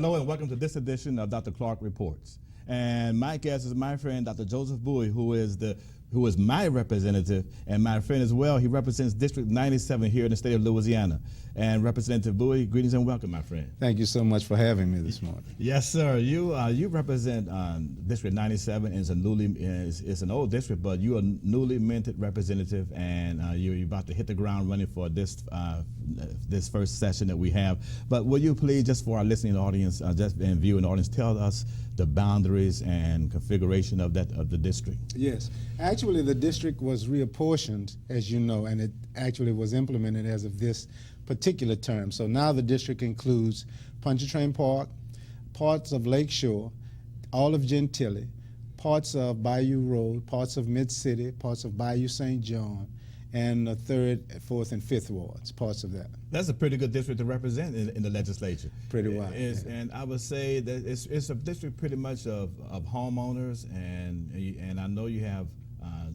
Hello and welcome to this edition of Dr. Clark Reports. And my guest is my friend, Dr. Joseph Bouie, who is my representative and my friend as well. He represents District 97 here in the state of Louisiana. And Representative Bouie, greetings and welcome, my friend. Thank you so much for having me this morning. Yes, sir. You represent District 97. It's an old district, but you are a newly minted representative, and you're about to hit the ground running for this first session that we have. But will you please, just for our listening audience, and viewing audience, tell us the boundaries and configuration of the district? Yes. Actually, the district was reapportioned, as you know, and it actually was implemented as of this particular term. So now the district includes Pontchartrain Park, parts of Lake Shore, all of Gentilly, parts of Bayou Road, parts of Mid-City, parts of Bayou St. John, and the 3rd, 4th, and 5th wards, parts of that. That's a pretty good district to represent in the legislature. Pretty well. Yeah. And I would say that it's a district pretty much of homeowners, and I know you have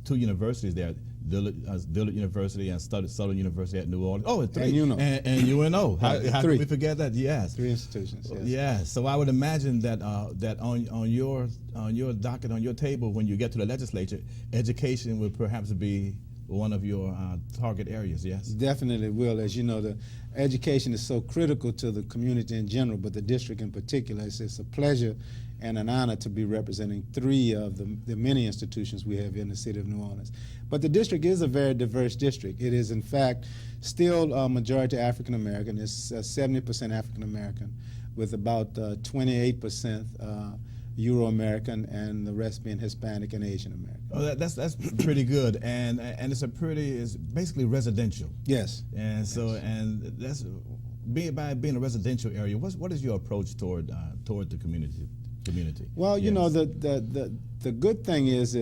two universities there, Dillard University and Southern University at New Orleans. Oh, and three. And UNO. How can we forget that? Yes. 3 institutions. Yes. Yeah. So I would imagine that that on your docket, on your table, when you get to the legislature, education would perhaps be one of your target areas. Yes. Definitely will. As you know, the education is so critical to the community in general, but the district in particular. It's a pleasure and an honor to be representing 3 of the many institutions we have in the city of New Orleans. But the district is a very diverse district. It is, in fact, still a majority African American. It's 70% African American, with about 28% Euro American, and the rest being Hispanic and Asian American. Oh, that's pretty good, and it's basically residential. Yes. And so that's being a residential area. What is your approach toward the community? Well, yes. You know, the good thing is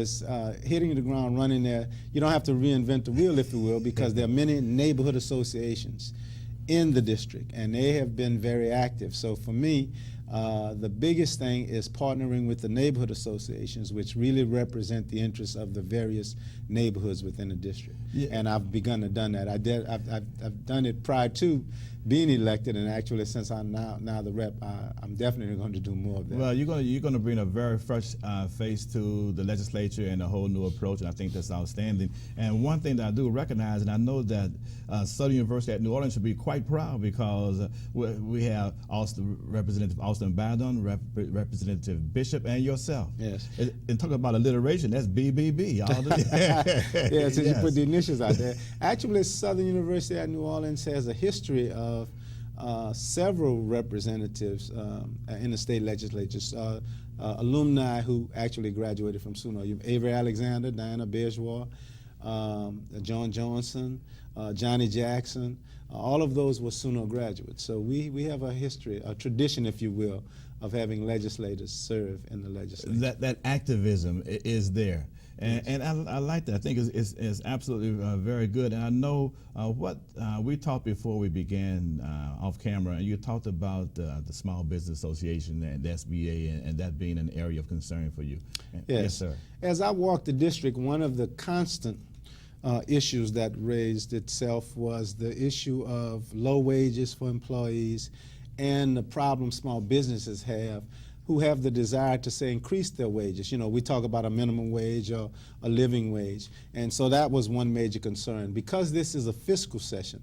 hitting the ground running there. You don't have to reinvent the wheel, if you will, because there are many neighborhood associations in the district, and they have been very active. So for me, the biggest thing is partnering with the neighborhood associations, which really represent the interests of the various neighborhoods within the district. Yeah. And I've begun to done that. I've done it prior to being elected, and actually since I'm now the rep, I'm definitely going to do more of that. Well, you're going to bring a very fresh face to the legislature and a whole new approach, and I think that's outstanding. And one thing that I do recognize, and I know that Southern University at New Orleans should be quite proud, because we have Representative Austin Badon, Representative Bishop, and yourself. Yes. And talking about alliteration, that's BBB. Yeah, so you put the initials out there. Actually, Southern University at New Orleans has a history of several representatives in the state legislatures, alumni who actually graduated from SUNO. You have Avery Alexander, Diana Bourgeois, John Johnson, Johnny Jackson. All of those were SUNO graduates. So we have a history, a tradition, if you will, of having legislators serve in the legislature. That activism is there. And I like that. I think it's absolutely very good. And I know what we talked before we began off camera, and you talked about the Small Business Association and the SBA, and that being an area of concern for you. Yes, sir. As I walked the district, one of the constant issues that raised itself was the issue of low wages for employees and the problem small businesses have, who have the desire to, say, increase their wages. You know, we talk about a minimum wage or a living wage. And so that was one major concern. Because this is a fiscal session,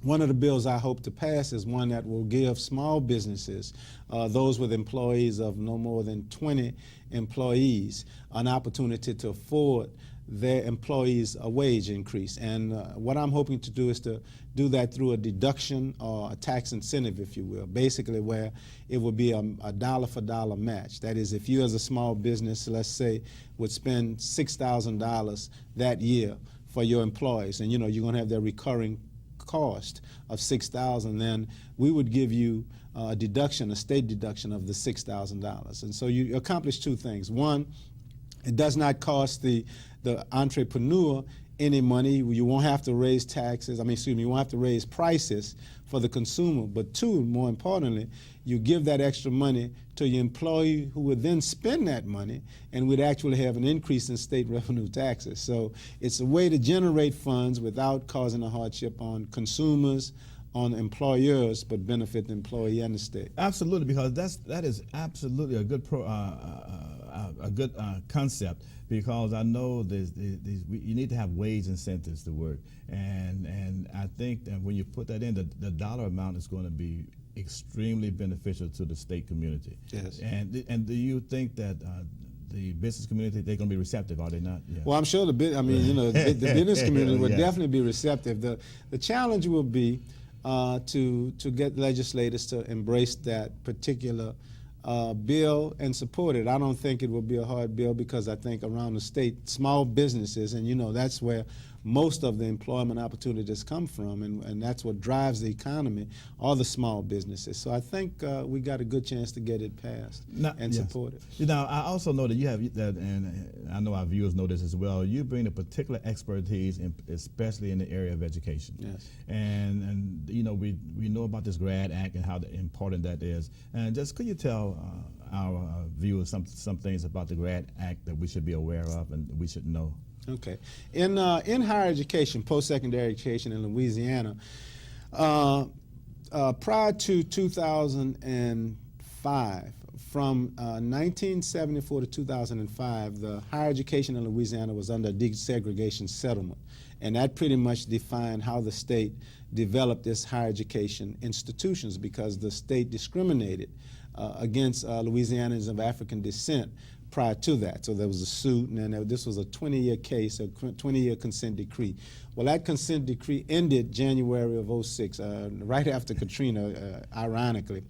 one of the bills I hope to pass is one that will give small businesses, those with employees of no more than 20 employees, an opportunity to afford their employees a wage increase. And what I'm hoping to do is to do that through a deduction or a tax incentive, if you will, basically where it would be a dollar for dollar match. That is, if you as a small business, let's say, would spend $6,000 that year for your employees, and you know you're going to have their recurring cost of $6,000, then we would give you a deduction, a state deduction of the $6,000. And so you accomplish 2 things. One, it does not cost the entrepreneur any money. You won't have to raise taxes. You won't have to raise prices for the consumer. But 2, more importantly, you give that extra money to your employee, who would then spend that money, and would actually have an increase in state revenue taxes. So it's a way to generate funds without causing a hardship on consumers, on employers but benefit the employee and the state. Absolutely, because that is absolutely a good concept. Because I know you need to have wage incentives to work, and I think that when you put that in, the dollar amount is going to be extremely beneficial to the state community. Yes. And do you think that the business community, they're going to be receptive, are they not? Yeah. Well, I'm sure the business community would definitely be receptive. The challenge will be to get legislators to embrace that particular bill and support it. I don't think it will be a hard bill, because I think around the state, small businesses, and that's where most of the employment opportunities come from, and that's what drives the economy, are the small businesses. So I think we got a good chance to get it passed and support it. Now, I also know that you have that, and I know our viewers know this as well, you bring a particular expertise, especially in the area of education. Yes. And we know about this GRAD Act and how important that is. And just could you tell our viewers some things about the GRAD Act that we should be aware of and we should know? Okay. In higher education, post-secondary education in Louisiana, prior to 2005, from 1974 to 2005, the higher education in Louisiana was under a desegregation settlement, and that pretty much defined how the state developed its higher education institutions, because the state discriminated against Louisianans of African descent prior to that. So there was a suit, and then this was a 20-year case, a 20-year consent decree. Well, that consent decree ended January of '06, right after Katrina, ironically.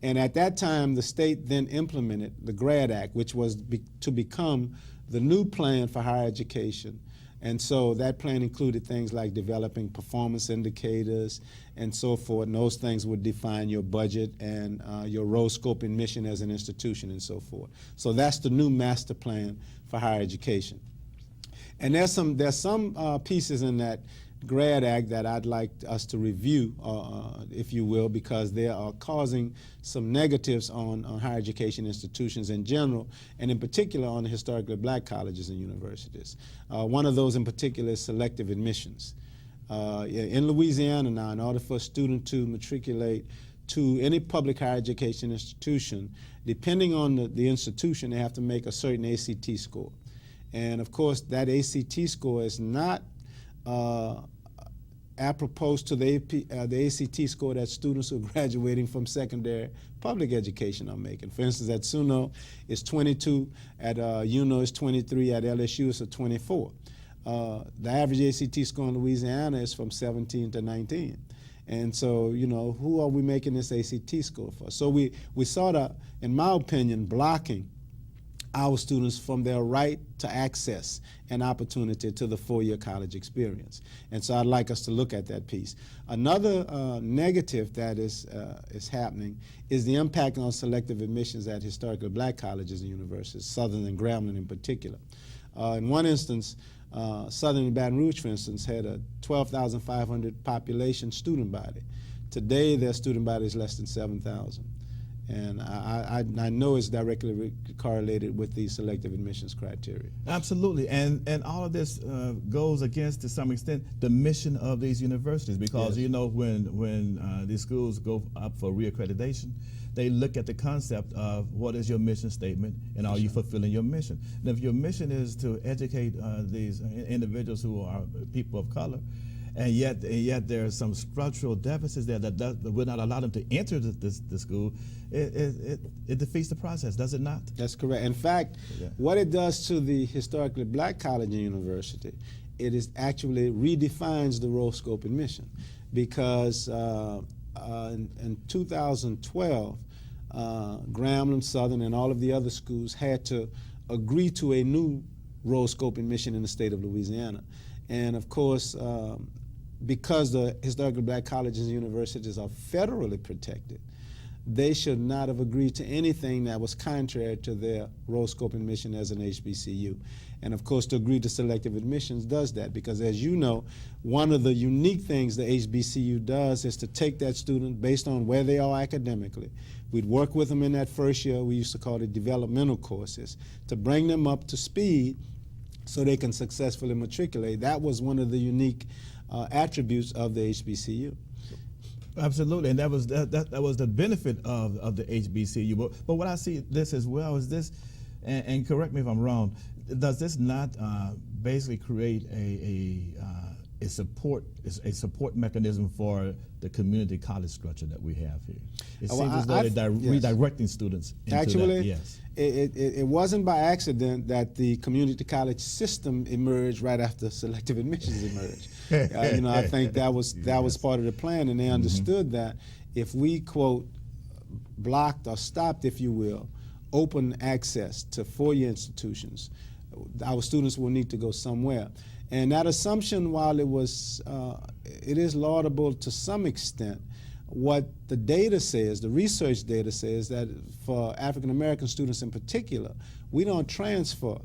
And at that time, the state then implemented the GRAD Act, which was to become the new plan for higher education. And so that plan included things like developing performance indicators and so forth, and those things would define your budget and your role, scope, and mission as an institution and so forth. So that's the new master plan for higher education. And there's some pieces in that GRAD Act that I'd like us to review, if you will, because they are causing some negatives on higher education institutions in general, and in particular on the historically black colleges and universities. One of those in particular is selective admissions. In Louisiana now, in order for a student to matriculate to any public higher education institution, depending on the institution, they have to make a certain ACT score. And of course, that ACT score is not apropos to the ACT score that students who are graduating from secondary public education are making. For instance, at SUNO, it's 22, at UNO, it's 23, at LSU, it's a 24. The average ACT score in Louisiana is from 17 to 19. And so, who are we making this ACT score for? So we sort of, in my opinion, blocking our students from their right to access an opportunity to the four-year college experience. And so I'd like us to look at that piece. Another negative that is happening is the impact on selective admissions at historically black colleges and universities, Southern and Grambling in particular. In one instance, Southern and Baton Rouge, for instance, had a 12,500 population student body. Today, their student body is less than 7,000. And I know it's directly correlated with the selective admissions criteria. Absolutely, and all of this goes against, to some extent, the mission of these universities, because yes. When these schools go up for reaccreditation, they look at the concept of what is your mission statement and are you fulfilling your mission. And if your mission is to educate these individuals who are people of color, and yet there are some structural deficits there that would not allow them to enter the school, it defeats the process, does it not? That's correct. In fact, what it does to the historically black college and university, it is actually redefines the role, scope, and mission. Because in 2012, Grambling, Southern, and all of the other schools had to agree to a new role, scope, and mission in the state of Louisiana. And of course, because the historically black colleges and universities are federally protected, they should not have agreed to anything that was contrary to their role, scope, and mission as an HBCU. And of course, to agree to selective admissions does that, because as you know, one of the unique things the HBCU does is to take that student based on where they are academically. We'd work with them in that first year, we used to call it developmental courses, to bring them up to speed so they can successfully matriculate. That was one of the unique attributes of the HBCU. Absolutely, and that was the benefit of the HBCU. But what I see this as well is this, and correct me if I'm wrong, does this not basically create a support mechanism for the community college structure that we have here? It seems as though they're redirecting students into Actually, that. Yes. It wasn't by accident that the community college system emerged right after selective admissions emerged. I think that was part of the plan, and they understood that if we, quote, blocked or stopped, if you will, open access to four-year institutions, our students will need to go somewhere. And that assumption, while it is laudable to some extent, what the data says, the research data says, that for African American students in particular, we don't transfer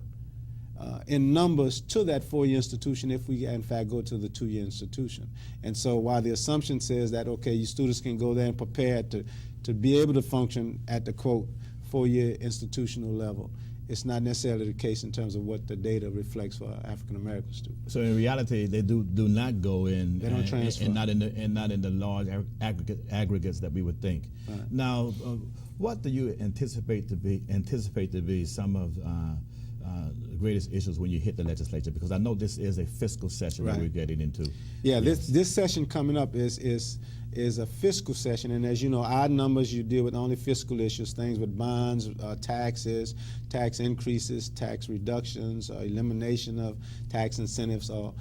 in numbers to that four-year institution if we in fact go to the two-year institution. And so while the assumption says that, okay, you students can go there and prepare to be able to function at the, quote, four-year institutional level, it's not necessarily the case in terms of what the data reflects for African American students. So in reality, they do not go in. They don't transfer, and not in the large aggregates that we would think. Right. Now, what do you anticipate to be some of the greatest issues when you hit the legislature? Because I know this is a fiscal session that we're getting into. Yeah, this session coming up is a fiscal session, and as you know, odd numbers, you deal with only fiscal issues, things with bonds, taxes, tax increases, tax reductions, or elimination of tax incentives, or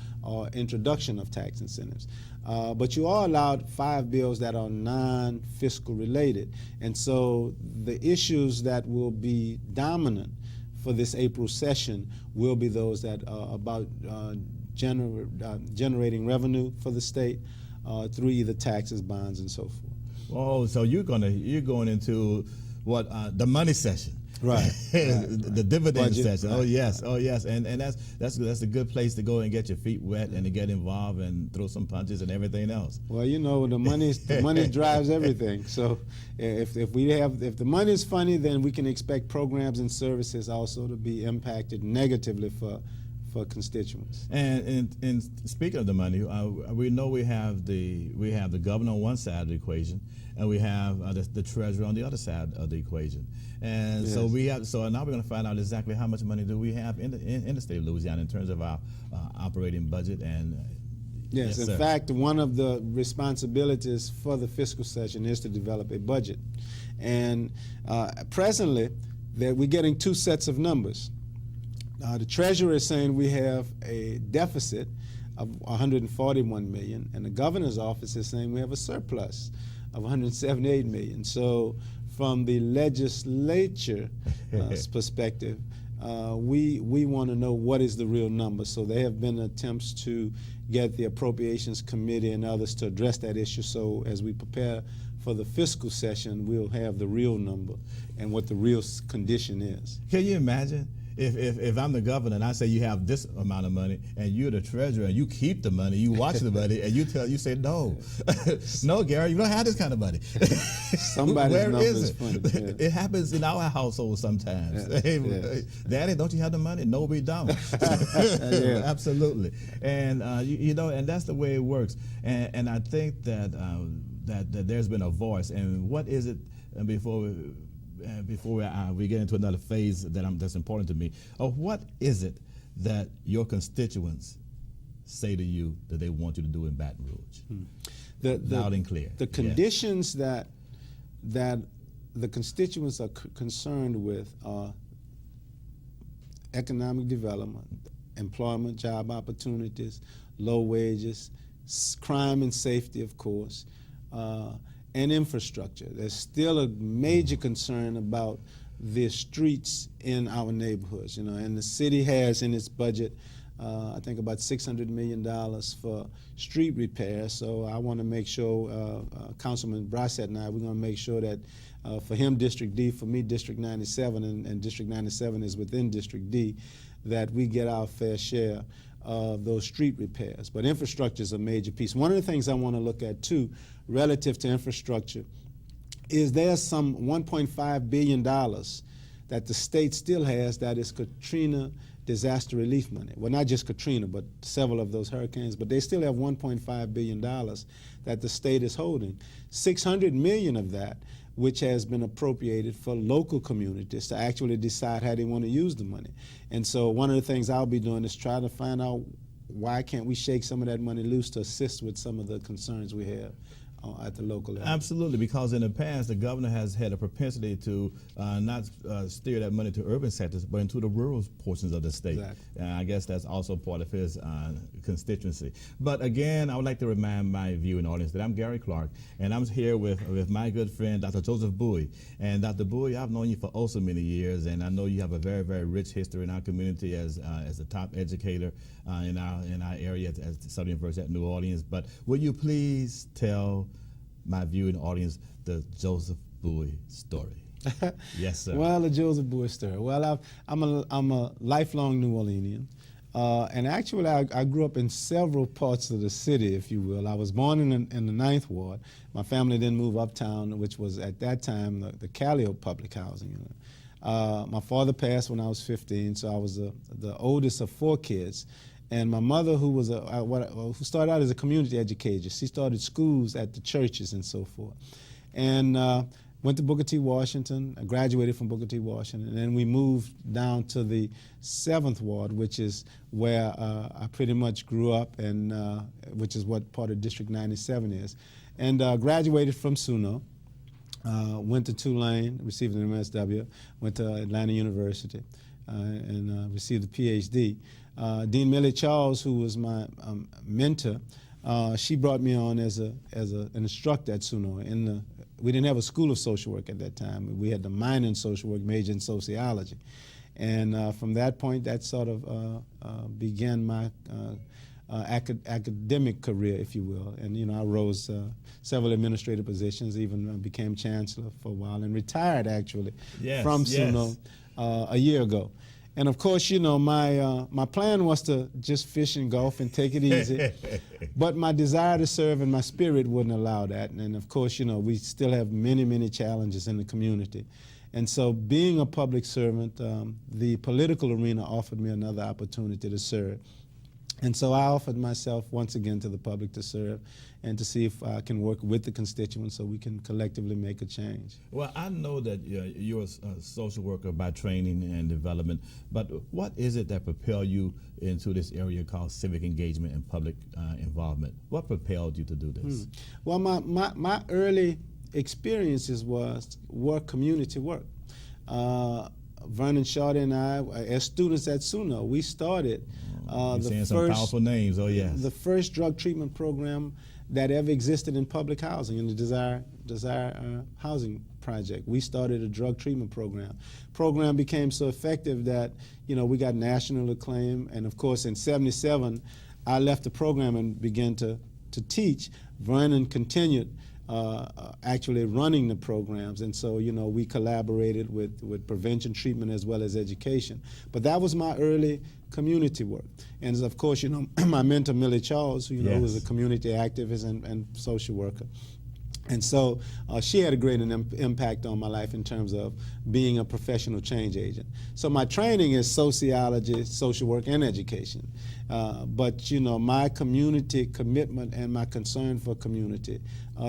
introduction of tax incentives. But you are allowed 5 bills that are non-fiscal related, and so the issues that will be dominant for this April session will be those that are about generating revenue for the state, through either taxes, bonds, and so forth. Oh, so you're going into what the money session, right? The dividend Budget, session. Right. Oh yes, and that's a good place to go and get your feet wet and to get involved and throw some punches and everything else. Well, the money drives everything. So if the money is funny, then we can expect programs and services also to be impacted negatively for constituents. And speaking of the money, we know we have the governor on one side of the equation, and we have the treasurer on the other side of the equation. And yes. So now we're going to find out exactly how much money do we have in the state of Louisiana in terms of our operating budget. And yes, in fact, one of the responsibilities for the fiscal session is to develop a budget. And presently, we're getting two sets of numbers. The treasurer is saying we have a deficit of $141 million, and the governor's office is saying we have a surplus of $178 million. So from the legislature perspective, we want to know what is the real number. So there have been attempts to get the Appropriations Committee and others to address that issue. So as we prepare for the fiscal session, we'll have the real number and what the real condition is. Can you imagine? If I'm the governor and I say you have this amount of money and you're the treasurer and you keep the money, you watch the money, and you say no, no, Gary, you don't have this kind of money. Somebody's number is funny. Yeah. It happens in our household sometimes. Yeah. Hey, Daddy, don't you have the money? No, we don't. Yeah. Absolutely, and and that's the way it works. And I think that there's been a voice. And what is it? Before we get into another phase that's important to me, what is it that your constituents say to you that they want you to do in Baton Rouge? Loud and clear. The conditions that the constituents are concerned with are economic development, employment, job opportunities, low wages, crime and safety, of course, and infrastructure. There's still a major concern about the streets in our neighborhoods, and the city has in its budget, I think about $600 million for street repair. So I want to make sure, Councilman Brissett and I, we're going to make sure that for him, District D, for me, District 97, and District 97 is within District D, that we get our fair share of those street repairs. But infrastructure is a major piece. One of the things I want to look at, too, relative to infrastructure, is there's some $1.5 billion that the state still has that is Katrina disaster relief money. Well, not just Katrina, but several of those hurricanes. But they still have $1.5 billion that the state is holding. $600 million of that, which has been appropriated for local communities to actually decide how they want to use the money. And so one of the things I'll be doing is try to find out why can't we shake some of that money loose to assist with some of the concerns we have at the local level. Absolutely, because in the past, the governor has had a propensity to not steer that money to urban sectors, but into the rural portions of the state. Exactly. I guess that's also part of his constituency. But again, I would like to remind my viewing audience that I'm Gary Clark, and I'm here with my good friend, Dr. Joseph Bouie. And Dr. Bouie, I've known you for oh so many years, and I know you have a very, very rich history in our community as a top educator in our area at Southern University at New Orleans. But will you please tell my viewing audience the Joseph Bouie story? Yes, sir. Well, the Joseph Bouie story. Well, I'm a lifelong New Orleanian. And actually, I grew up in several parts of the city, if you will. I was born in the 9th Ward. My family then moved uptown, which was at that time the Calliope Public Housing. My father passed when I was 15, so I was the oldest of 4 kids. And my mother, who started out as a community educator, she started schools at the churches and so forth. And went to Booker T. Washington. I graduated from Booker T. Washington, and then we moved down to the 7th Ward, which is where I pretty much grew up, and which is what part of District 97 is. And graduated from SUNO, went to Tulane, received an MSW, went to Atlanta University, and received a PhD. Dean Millie Charles, who was my mentor, she brought me on as an instructor at SUNO. We didn't have a school of social work at that time. We had the minor in social work, major in sociology. And from that point, that sort of began my academic career, if you will. And, I rose several administrative positions, even became chancellor for a while, and retired, actually, from SUNO a year ago. And of course, my plan was to just fish and golf and take it easy, but my desire to serve and my spirit wouldn't allow that. And of course, we still have many, many challenges in the community. And so being a public servant, the political arena offered me another opportunity to serve. And so I offered myself once again to the public to serve and to see if I can work with the constituents so we can collectively make a change. Well, I know that you're a social worker by training and development, but what is it that propelled you into this area called civic engagement and public involvement? What propelled you to do this? Well, my early experiences were community work. Vernon Shorty and I, as students at SUNO, we started some powerful names. Oh, yes. The first drug treatment program that ever existed in public housing, in the Desire Housing Project. We started a drug treatment program. Program became so effective that we got national acclaim. And of course, in '77, I left the program and began to teach. Vernon continued actually running the programs, and so we collaborated with prevention, treatment, as well as education. But that was my early community work, and of course my mentor Millie Charles, who who was a community activist and social worker. And so she had a great impact on my life in terms of being a professional change agent. So my training is sociology, social work, and education. But my community commitment and my concern for community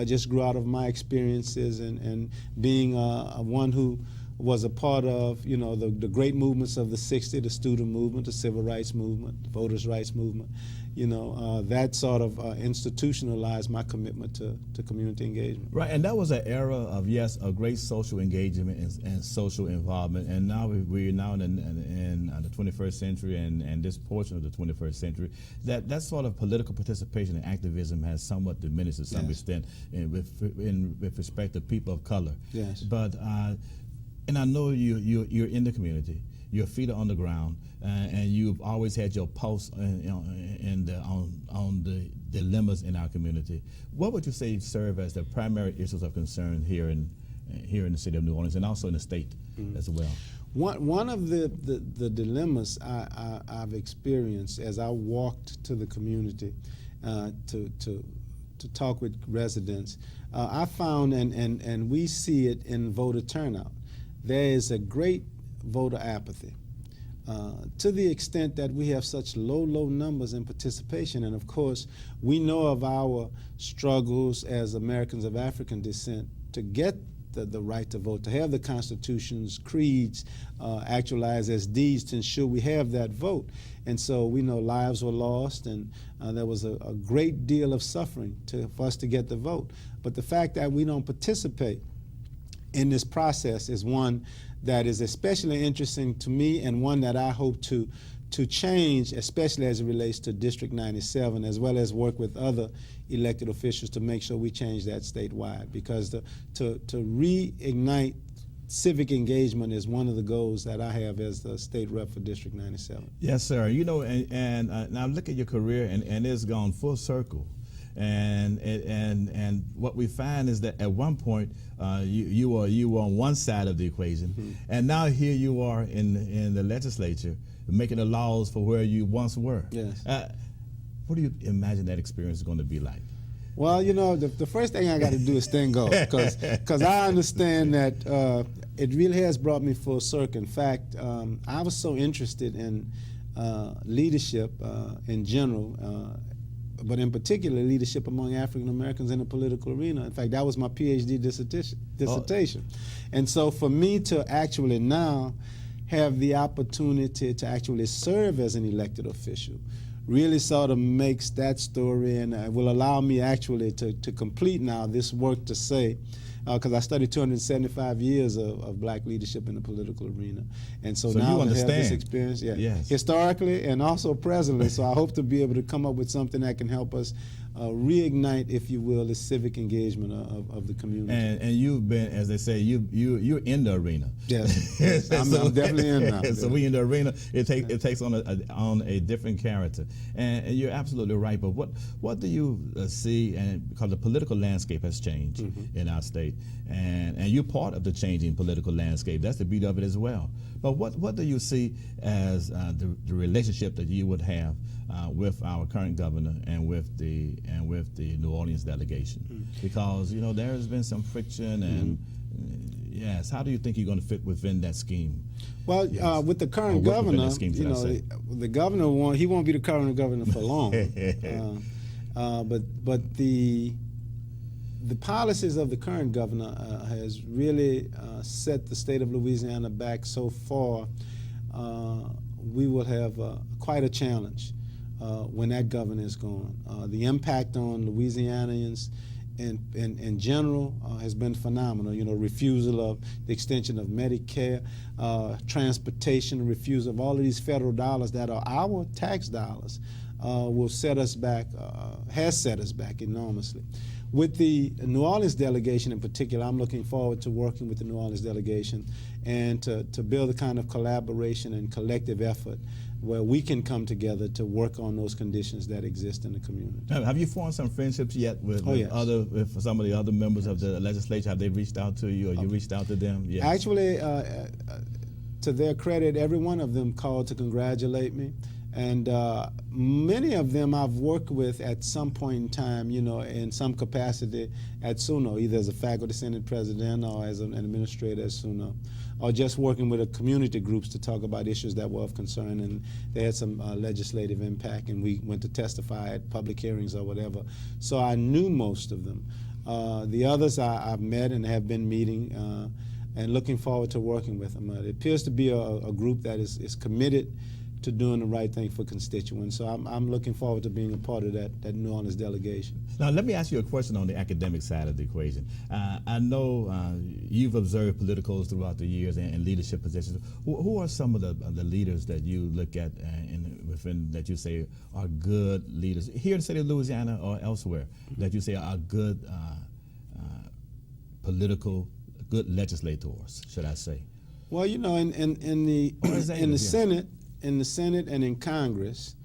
just grew out of my experiences and being one who was a part of the great movements of the '60s, the student movement, the civil rights movement, the voters' rights movement. That sort of institutionalized my commitment to community engagement. Right, and that was an era of, a great social engagement and social involvement. And now we're now in the 21st century and this portion of the 21st century, that sort of political participation and activism has somewhat diminished to some extent with respect to people of color. Yes. But, and I know you're in the community. Your feet are on the ground, and you've always had your pulse on the dilemmas in our community. What would you say serve as the primary issues of concern here in the city of New Orleans and also in the state as well? One of the dilemmas I've experienced as I walked to the community to talk with residents, I found, and we see it in voter turnout, there is a great voter apathy. to the extent that we have such low numbers in participation, and of course, we know of our struggles as Americans of African descent to get the right to vote, to have the constitutions, creeds actualized as deeds to ensure we have that vote. And so we know lives were lost, and there was a great deal of suffering for us to get the vote. But the fact that we don't participate in this process is one that is especially interesting to me, and one that I hope to change, especially as it relates to District 97, as well as work with other elected officials to make sure we change that statewide. Because to reignite civic engagement is one of the goals that I have as the state rep for District 97. Yes, sir. You know, and now look at your career, and it's gone full circle. And what we find is that at one point you were on one side of the equation, mm-hmm. and now here you are in the legislature making the laws for where you once were. Yes. What do you imagine that experience is going to be like? Well, you know, the first thing I got to do is thank God, because I understand that it really has brought me full circle. In fact, I was so interested in leadership in general. But in particular, leadership among African Americans in the political arena. In fact, that was my PhD dissertation. And so for me to actually now have the opportunity to actually serve as an elected official really sort of makes that story, and will allow me actually to complete now this work to say, because I studied 275 years of black leadership in the political arena. And so now I have this experience, yes. historically and also presently. So I hope to be able to come up with something that can help us reignite, if you will, the civic engagement of the community. And you've been, as they say, you're in the arena. Yes, I'm definitely in now. So we in the arena, it takes on a different character. And you're absolutely right. But what do you see? And because the political landscape has changed mm-hmm. in our state, and you're part of the changing political landscape. That's the beauty of it as well. But what do you see as the relationship that you would have with our current governor and with the New Orleans delegation? Mm-hmm. Because you know there has been some friction, and yes, how do you think you're going to fit within that scheme? Well, yes. With the current governor, you know, the governor won't be the current governor for long. But the policies of the current governor has really set the state of Louisiana back so far. We will have quite a challenge when that governor is gone. The impact on Louisianians in general has been phenomenal. You know, refusal of the extension of Medicare, transportation, refusal of all of these federal dollars that are our tax dollars will set us back, has set us back enormously. With the New Orleans delegation in particular, I'm looking forward to working with the New Orleans delegation and to build a kind of collaboration and collective effort where we can come together to work on those conditions that exist in the community. Have you formed some friendships yet with yes. with some of the other members of the legislature? Have they reached out to you, or you reached out to them? Yes. Actually, to their credit, every one of them called to congratulate me. And many of them I've worked with at some point in time, you know, in some capacity at SUNO, either as a faculty senate president or as an administrator at SUNO, or just working with community groups to talk about issues that were of concern, and they had some legislative impact, and we went to testify at public hearings or whatever. So I knew most of them. The others I've met and have been meeting and looking forward to working with them. It appears to be a group that is committed to doing the right thing for constituents. So I'm looking forward to being a part of that New Orleans delegation. Now, let me ask you a question on the academic side of the equation. I know you've observed politicals throughout the years and leadership positions. Who are some of the leaders that you look at within that you say are good leaders here in the state of Louisiana or elsewhere that you say are good good legislators, should I say? Well, you know, in the Senate. In the Senate and in Congress,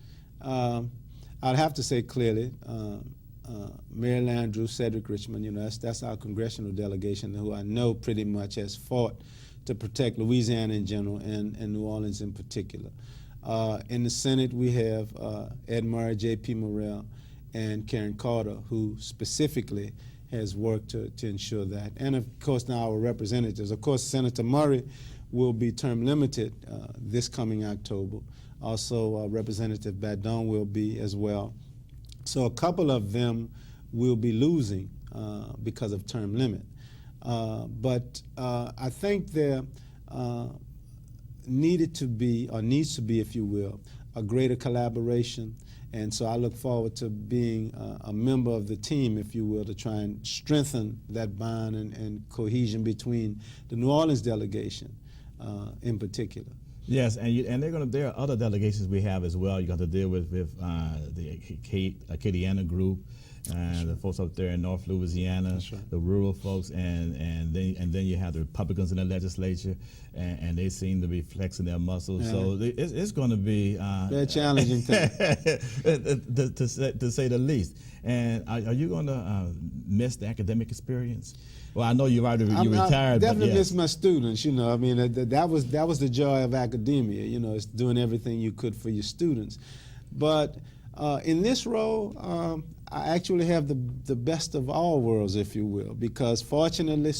I'd have to say clearly, Mary Landrieu, Cedric Richmond, you know, that's our congressional delegation who I know pretty much has fought to protect Louisiana in general and New Orleans in particular. In the Senate, we have Ed Murray, J.P. Morrell, and Karen Carter, who specifically has worked to ensure that. And of course, now our representatives. Of course, Senator Murray will be term limited this coming October. Also, Representative Badon will be as well. So a couple of them will be losing because of term limit. But I think there needs to be, if you will, a greater collaboration. And so I look forward to being a member of the team, if you will, to try and strengthen that bond and cohesion between the New Orleans delegation in particular. Yes, and there are other delegations we have as well. You got to deal with the Acadiana group, and the folks up there in North Louisiana, right. the rural folks, and then you have the Republicans in the legislature, and they seem to be flexing their muscles. So it's going to be very challenging thing, to say the least. And are you going to miss the academic experience? Well, I know you retired. I definitely but yes. miss my students. You know, I mean, that was the joy of academia. You know, it's doing everything you could for your students. But in this role, I actually have the best of all worlds, if you will, because fortunately,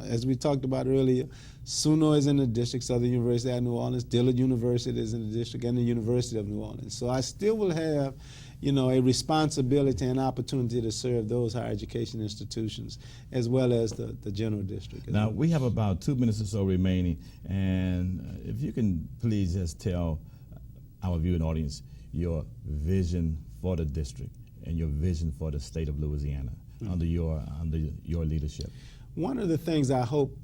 as we talked about earlier, SUNO is in the district, Southern University of New Orleans, Dillard University is in the district, and the University of New Orleans. So I still will have, you know, a responsibility and opportunity to serve those higher education institutions as well as the general district. Now, we have about 2 minutes or so remaining, and if you can please just tell our viewing audience your vision for the district and your vision for the state of Louisiana under your leadership. One of the things I hope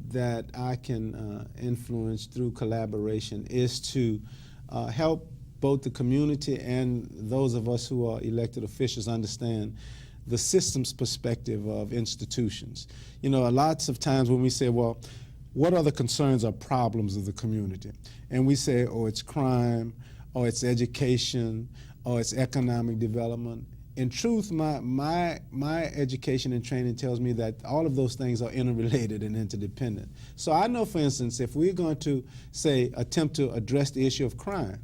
that I can influence through collaboration is to help both the community and those of us who are elected officials understand the systems perspective of institutions. You know, lots of times when we say, well, what are the concerns or problems of the community? And we say, oh, it's crime, or it's education, or it's economic development. In truth, my education and training tells me that all of those things are interrelated and interdependent. So I know, for instance, if we're going to, say, attempt to address the issue of crime,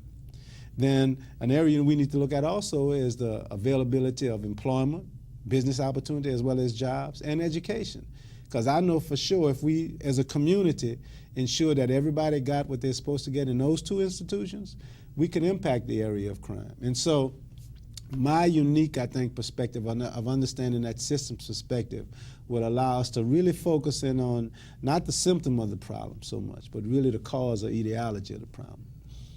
then an area we need to look at also is the availability of employment, business opportunity, as well as jobs, and education. Because I know for sure if we, as a community, ensure that everybody got what they're supposed to get in those two institutions, we can impact the area of crime. And so my unique, I think, perspective of understanding that systems perspective will allow us to really focus in on not the symptom of the problem so much, but really the cause or etiology of the problem.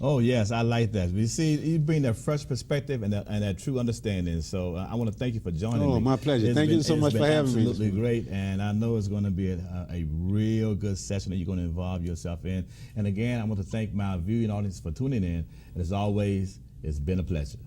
Oh, yes, I like that. You see, you bring that fresh perspective and that true understanding. So I want to thank you for joining me. Oh, my pleasure. Thank you so much for having me. It's absolutely great, and I know it's going to be a real good session that you're going to involve yourself in. And again, I want to thank my viewing audience for tuning in. And as always, it's been a pleasure.